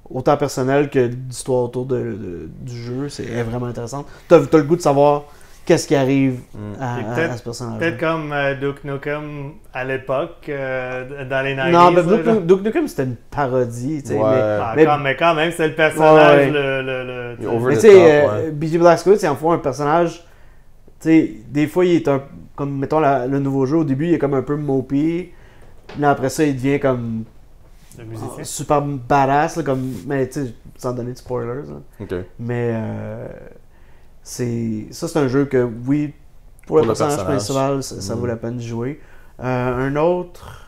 autant personnelle que l'histoire autour du jeu, est vraiment intéressante. T'as le goût de savoir qu'est-ce qui arrive à ce personnage. Peut-être comme Duke Nukem à l'époque, dans les 90s. Non, mais Duke Nukem c'était une parodie. Tu sais, Ouais. Mais quand même, c'est le personnage. Ouais. Le Mais the tu sais, top, ouais. B.J. Blazkowicz, il en faut un personnage. Tu sais, des fois, il est un. Comme, mettons, le nouveau jeu, au début, il est comme un peu mopey. Là, après ça, il devient comme. le musicien. Super badass, là, comme. Mais tu sais, sans donner de spoilers. Là. Ok. Mais. C'est un jeu que, oui, pour le personnage principal, ça vaut la peine de jouer. Un autre.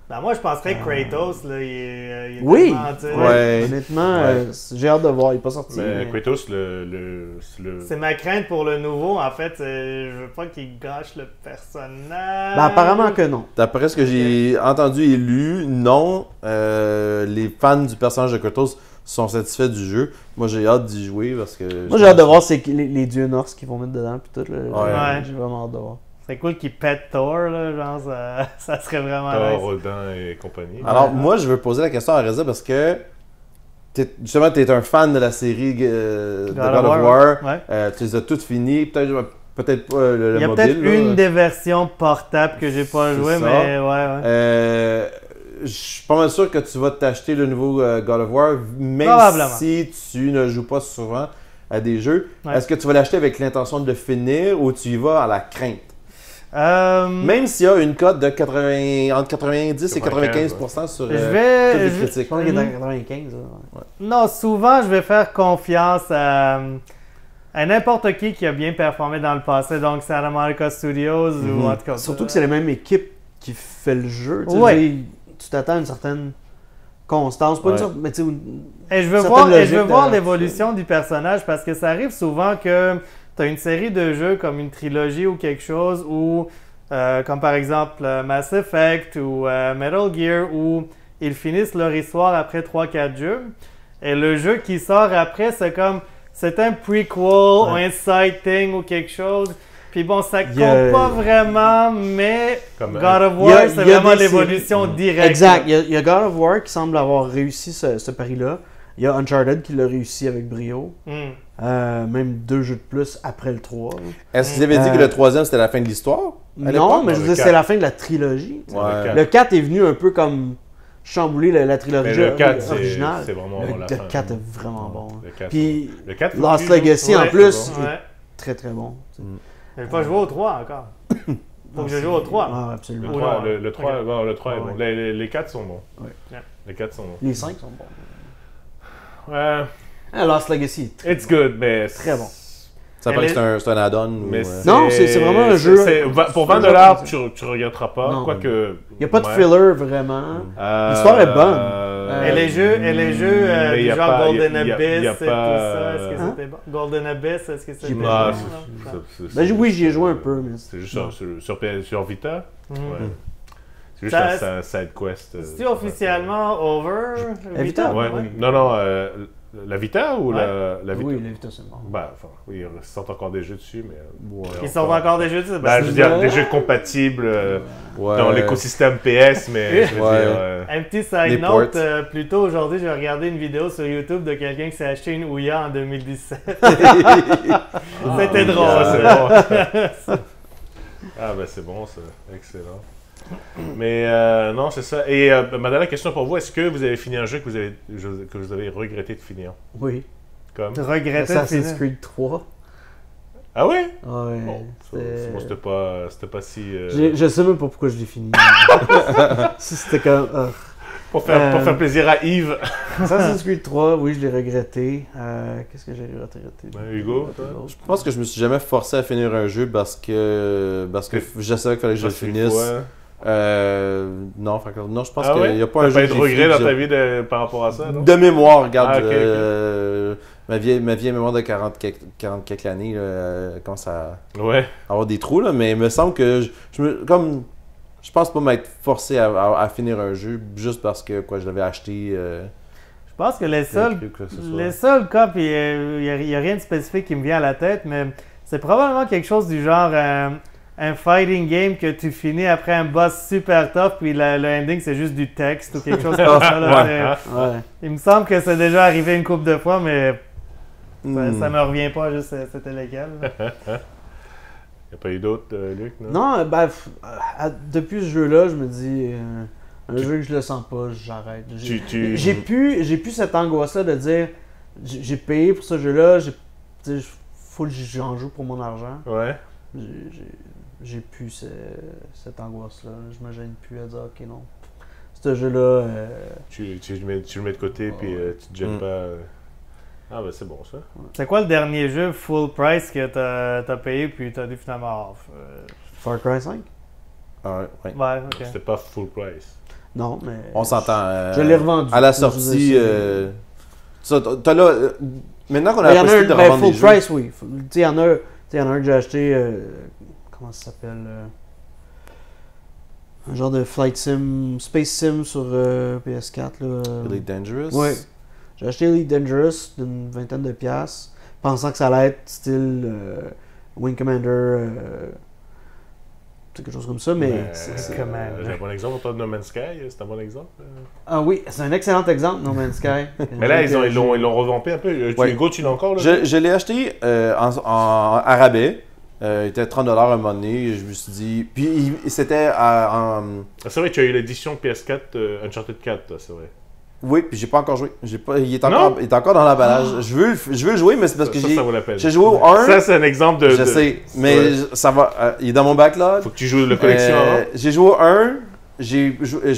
Ben moi, je penserais que Kratos, là, il est Oui! tellement, tu sais, Ouais. Honnêtement, Ouais. j'ai hâte de voir. Il n'est pas sorti. Mais mais- Kratos, C'est ma crainte pour le nouveau, en fait. Je veux pas qu'il gâche le personnage. Ben, apparemment que non. D'après ce que j'ai entendu et lu, non, les fans du personnage de Kratos sont satisfaits du jeu. Moi, j'ai hâte d'y jouer parce que... Moi, j'ai hâte de voir les dieux norses qu'ils vont mettre dedans. Puis tout, là. Ouais. J'ai vraiment hâte de voir. C'est cool qu'il pète Thor, là, genre, ça serait vraiment Thor, nice. Odin et compagnie. Alors, moi, je veux poser la question à Reza parce que justement, tu es un fan de la série de God of War. Ouais. Tu les as toutes finies. Peut-être pas le Il y a mobile. peut-être là. une des versions portables que j'ai pas C'est joué, ça. mais ouais. Je suis pas mal sûr que tu vas t'acheter le nouveau God of War, même Probablement. si tu ne joues pas souvent à des jeux. Ouais. Est-ce que tu vas l'acheter avec l'intention de le finir ou tu y vas à la crainte? Même Même s'il y a une cote de entre 90 et 95% sur je toutes vais. les je- critiques. Je pense qu'il est dans 95. Là. Non, souvent, je vais faire confiance à n'importe qui a bien performé dans le passé, donc Santa Monica Studios ou en tout cas. Surtout que c'est la même équipe qui fait le jeu. Tu sais, Ouais. je veux dire, tu t'attends à une certaine constance. Pas une Ouais. sorte, mais tu sais, Et je veux certaine voir, logique derrière l'évolution du personnage parce que ça arrive souvent que tu as une série de jeux comme une trilogie ou quelque chose où, comme par exemple Mass Effect ou Metal Gear, où ils finissent leur histoire après 3-4 jeux. Et le jeu qui sort après, c'est un prequel ou un side thing ou quelque chose. Puis bon, ça compte pas vraiment, mais Comme, God of il y a- War, il c'est y a vraiment des l'évolution directe. exact. Il y a God of War qui semble avoir réussi ce pari-là. Il y a Uncharted qui l'a réussi avec brio. Même 2 jeux de plus après le 3. là. Est-ce qu'ils avaient dit que le troisième c'était la fin de l'histoire? à Non, l'époque? mais je veux le dire, c'est 4. la fin de la trilogie. tu sais. Ouais. Le 4 est venu un peu comme chambouler la trilogie Mais le 4, originale. c'est vraiment Le la 4 fin. est vraiment bon. Le 4, Puis le 4 Lost Legacy en Ouais, plus c'est Ouais. est très très bon. tu sais. J'ai pas joué au 3 encore. Faut que je joue au 3. Ah, Le absolument. 3, non. le 3, Ok. bon, le 3 est Ah, bon. ouais. Les 4 sont bons. Ouais. Les 4 sont bons. Les 5 sont bons. Ouais, Lost Legacy est très it's good, mais... Très bon. Ça paraît que c'est un add-on. Mais Non, c'est vraiment un jeu- Pour c'est un 20$, jeu- tu regretteras pas. Non. Quoique... Il n'y a pas de ouais. filler vraiment. L'histoire est bonne. Et les jeux mais du y a genre pas- Golden y a- y a- Abyss y a et tout pas- ça, est-ce que Hein? c'était bon? Golden Abyss, est-ce que c'était J'ai bon? Ah, Non? Ben, oui, j'y ai joué un peu. Mais C'est juste non. sur Vita. Mhm. Ouais. C'est juste Ça- un side quest. C'est-tu officiellement over? Vita? Ouais. Non, la Vita ou Ouais. la Vita? Oui, l'Evita, c'est bon. Ben, enfin, oui, ils sortent encore des jeux dessus, mais... Ils sortent encore des jeux de ça? Ben, je veux dire, Ouais. des jeux compatibles Ouais. dans l'écosystème PS, mais je veux Ouais. dire... Un petit Les side note, ports. plus tôt aujourd'hui, j'ai regardé une vidéo sur YouTube de quelqu'un qui s'est acheté une Ouya en 2017. C'était drôle. Ah, c'est bon. Ah, ben c'est bon, ça. Excellent. Mais non, c'est ça. Et ma dernière question pour vous, est-ce que vous avez fini un jeu que vous avez regretté de finir? Oui. Comme? Regretté de Assassin's finir. Creed 3. Ah oui? Ouais. Bon, c'était- moi, c'était pas si... Je sais même pas pourquoi je l'ai fini. Si c'était comme. Pour faire plaisir à Yves. Assassin's Creed 3, oui, je l'ai regretté. Qu'est-ce que j'ai regretté? Hugo, toi? Je pense que je me suis jamais forcé à finir un jeu parce que je savais qu'il fallait que je le Parce qu'une finisse. fois- Non, je pense Ah qu'il ouais? n'y a pas T'as un jeu pas eu que de j'ai regret fait dans que ta vie par rapport à ça, non? De mémoire, regarde, Ah, ok. ma vieille mémoire de 40 quelques années là, commence à Ouais. avoir des trous, là, mais il me semble que je pense pas m'être forcé à finir un jeu juste parce que je l'avais acheté. Je pense que les les seuls cas, puis il n'y a rien de spécifique qui me vient à la tête, mais c'est probablement quelque chose du genre un fighting game que tu finis après un boss super tough, puis le ending c'est juste du texte ou quelque chose comme ça. Là, Ouais. il me semble que c'est déjà arrivé une couple de fois, mais ça me revient pas, juste c'était légal. Y'a pas eu d'autres, Luc, non? Non, ben, depuis ce jeu-là, je me dis, un jeu que je le sens pas, j'arrête. J'ai plus cette angoisse-là de dire, j'ai payé pour ce jeu-là, faut que j'en joue pour mon argent. Ouais. J'ai plus cette angoisse-là. Je me gêne plus à dire, ok, non. Ce jeu-là. Tu le mets de côté, puis tu te gênes pas. Ah, ben c'est bon ça. C'est quoi le dernier jeu full price que t'as payé, puis t'as dit finalement off? Far Cry 5? Ouais. Ouais, ok. C'était pas full price. Non, mais. On s'entend. Je l'ai revendu. À la sortie. T'as là. Maintenant qu'on a Il y en la a un, possibilité de revendre full des jeux. price, oui. Il y en a un que j'ai acheté. Comment ça s'appelle un genre de flight sim, space sim sur PS4. Là. Elite Dangerous. Ouais. J'ai acheté Elite Dangerous d'une $20, pensant que ça allait être style Wing Commander. Quelque chose comme ça, mais. J'ai un bon exemple pour No Man's Sky, c'est un bon exemple. Ah oui, c'est un excellent exemple, No Man's Sky. Mais là, ils l'ont revampé un peu. Hugo, tu l'as encore là? Je l'ai acheté en rabais. Il était 30$ un moment donné. Je me suis dit. Puis c'était C'est vrai, tu as eu l'édition PS4 Uncharted 4, toi, c'est vrai. Oui, puis j'ai pas encore joué. Il est encore dans l'emballage. Je veux le jouer, mais c'est parce que ça vaut la peine. j'ai joué au 1. Ça, c'est un exemple de. Je sais, mais ça va. Il est dans mon backlog. Faut que tu joues la collection avant. J'ai joué au 1. J'ai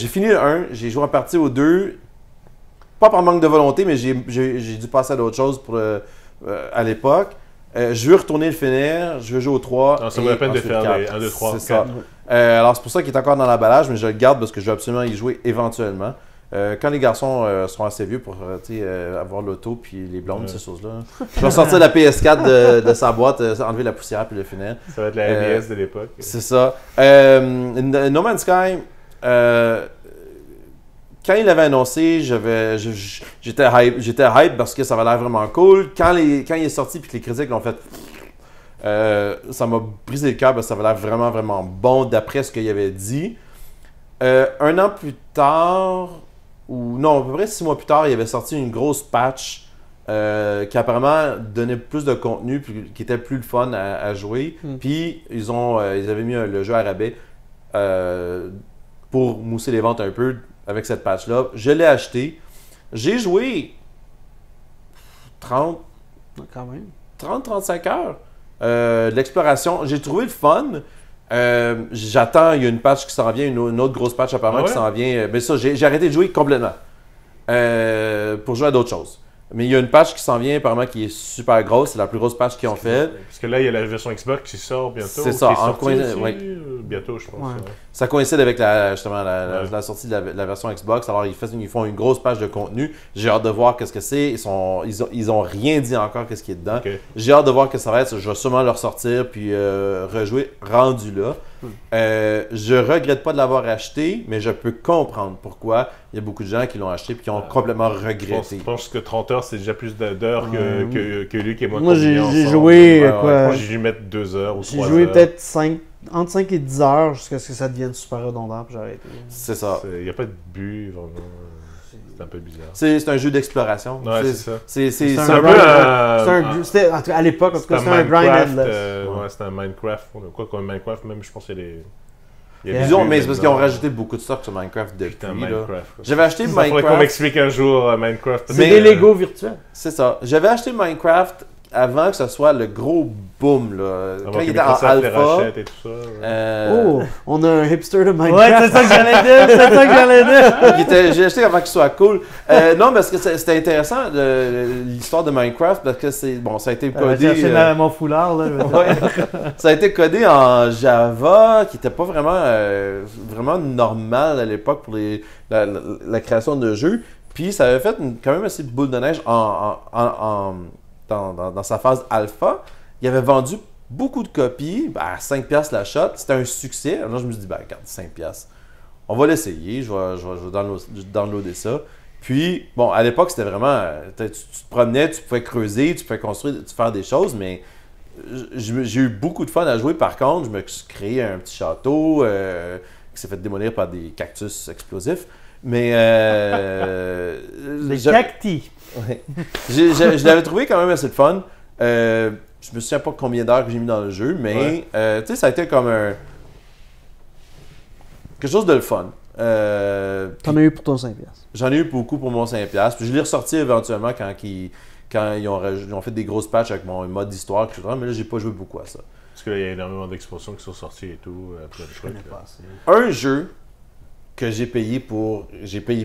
fini le 1. J'ai joué en partie au 2. Pas par manque de volonté, mais j'ai dû passer à d'autres choses à l'époque. Je veux retourner le finir. Je veux jouer au 3. Non, ça vaut la peine de faire les 1, 2, 3, c'est 4. Ça. Alors, c'est pour ça qu'il est encore dans l'emballage, mais je le garde parce que je veux absolument y jouer éventuellement. Quand les garçons seront assez vieux pour avoir l'auto puis les blondes, ces choses-là. Je vais sortir la PS4 de sa boîte, enlever la poussière puis le finir. Ça va être la ABS de l'époque. C'est ça. No Man's Sky, quand il l'avait annoncé, j'étais hype parce que ça avait l'air vraiment cool. Quand il est sorti puis que les critiques l'ont fait, ça m'a brisé le cœur parce que ça avait l'air vraiment, vraiment bon d'après ce qu'il avait dit. Un an plus tard, ou non, à peu près 6 mois plus tard, il avait sorti une grosse patch qui apparemment donnait plus de contenu, qui était plus le fun à jouer. Puis ils avaient mis le jeu à rabais pour mousser les ventes un peu avec cette patch-là. Je l'ai acheté. J'ai joué 30-35 heures de l'exploration. J'ai trouvé le fun. J'attends, il y a une patch qui s'en vient, une autre grosse patch apparemment qui s'en vient. Mais ça, j'ai arrêté de jouer complètement pour jouer à d'autres choses. Mais il y a une patch qui s'en vient apparemment qui est super grosse, c'est la plus grosse patch qu'ils ont faite. Parce que là, il y a la version Xbox qui sort bientôt. C'est ça, bientôt, je pense. Ouais. Ça coïncide avec la sortie de la version Xbox. Alors, ils font une grosse page de contenu. J'ai hâte de voir qu'est-ce que c'est. Ils ont rien dit encore qu'est-ce qui est dedans. Okay. J'ai hâte de voir que ça va être. Je vais sûrement le ressortir puis rejouer rendu là. Je regrette pas de l'avoir acheté, mais je peux comprendre pourquoi il y a beaucoup de gens qui l'ont acheté et qui ont complètement regretté. Je pense que 30 heures, c'est déjà plus d'heures que Luc et moi. Moi, j'ai joué moi, j'ai dû mettre 2 heures ou 3 heures. J'ai joué peut-être entre 5 et 10 heures jusqu'à ce que ça devienne super redondant puis j'ai arrêté. C'est ça. Il n'y a pas de but, vraiment. C'est un peu bizarre. C'est un jeu d'exploration. Ouais, c'est ça. C'est un peu c'était à l'époque, en tout cas, c'était un grind endless. Ouais, c'était un Minecraft. Quoi comme Minecraft, même, je pense qu'il y a des... Disons, mais c'est parce qu'ils ont rajouté beaucoup de stock sur Minecraft depuis. J'avais acheté Minecraft. Il faudrait qu'on m'explique un jour Minecraft. C'est des Lego virtuels. C'est ça. J'avais acheté Minecraft avant que ce soit le gros boom, là. Avant Quand il que était en Microsoft les alpha, rachète et tout ça. Oh, on a un hipster de Ouais, Minecraft. c'est ça que j'allais dire, c'est ça que j'allais dire. j'ai acheté avant qu'il soit cool. Non, parce que c'était intéressant, l'histoire de Minecraft, parce que ça a été On va codé... chercher mon foulard, là. Je veux dire. Ouais. Ça a été codé en Java, qui n'était pas vraiment normal à l'époque pour la création de jeux. Puis ça avait fait quand même assez de boule de neige dans sa phase alpha. Il avait vendu beaucoup de copies, à 5$ la shot. C'était un succès. Alors là, je me suis dit, regarde, 5$. On va l'essayer, je vais downloader ça. Puis, bon, à l'époque, c'était vraiment... Tu te promenais, tu pouvais creuser, tu pouvais construire, tu faire des choses, mais j'ai eu beaucoup de fun à jouer. Par contre, je me suis créé un petit château qui s'est fait démolir par des cactus explosifs. Mais... Les cacti. Ouais. Je l'avais trouvé quand même assez de fun. Je me souviens pas combien d'heures que j'ai mis dans le jeu, mais tu sais, ça a été comme quelque chose de le fun. T'en as eu pour ton 5$. J'en ai eu beaucoup pour mon 5$. Puis je l'ai ressorti éventuellement quand ils ont fait des grosses patchs avec mon mode d'histoire, etc. Mais là, j'ai pas joué beaucoup à ça. Parce qu'il y a énormément d'expansions qui sont sorties et tout. Je connais pas assez. Un jeu que j'ai payé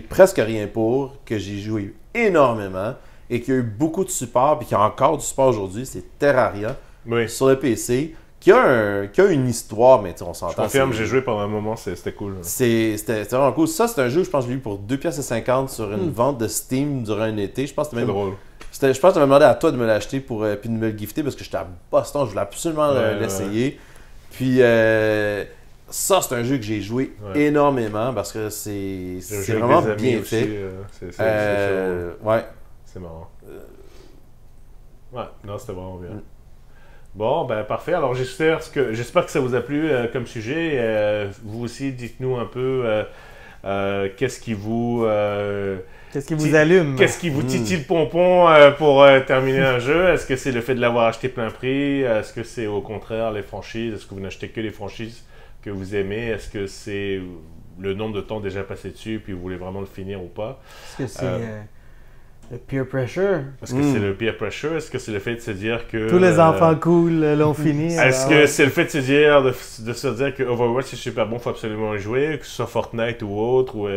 presque rien pour, que j'ai joué énormément et qui a eu beaucoup de support et qui a encore du support aujourd'hui, c'est Terraria sur le PC, qui a une histoire, mais on s'entend. Je confirme, j'ai joué pendant un moment, c'était cool. C'était vraiment cool. Ça, c'est un jeu, je pense que je l'ai eu pour 2,50$ sur une vente de Steam durant un été. Je pense que c'est drôle. Je pense que tu m'avais demandé à toi de me l'acheter puis de me le gifter parce que j'étais à Boston, je voulais absolument l'essayer. Puis ça, c'est un jeu que j'ai joué énormément parce que c'est vraiment bien fait. Ouais. C'est marrant. Ouais, non, c'était vraiment bien. Bon, ben parfait. Alors j'espère que ça vous a plu comme sujet. Vous aussi, dites-nous un peu qu'est-ce qui vous allume? Qu'est-ce qui vous titille le pompon pour terminer un jeu? Est-ce que c'est le fait de l'avoir acheté plein prix? Est-ce que c'est au contraire les franchises? Est-ce que vous n'achetez que les franchises que vous aimez? Est-ce que c'est le nombre de temps déjà passé dessus puis vous voulez vraiment le finir ou pas? Est-ce que c'est le peer pressure? Est-ce que c'est le peer pressure? Est-ce que c'est le fait de se dire que... Tous les enfants cool l'ont fini. Est-ce que c'est le fait de se dire que Overwatch c'est super bon, il faut absolument y jouer, que ce soit Fortnite ou autre, ou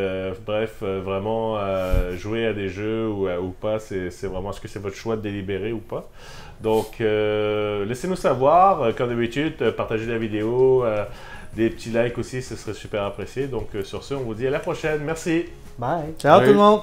vraiment jouer à des jeux ou pas, c'est vraiment, est-ce que c'est votre choix de délibérer ou pas? Donc, laissez-nous savoir, comme d'habitude, partagez la vidéo, des petits likes aussi, ce serait super apprécié. Donc, sur ce, on vous dit à la prochaine. Merci! Bye! Ciao tout le monde!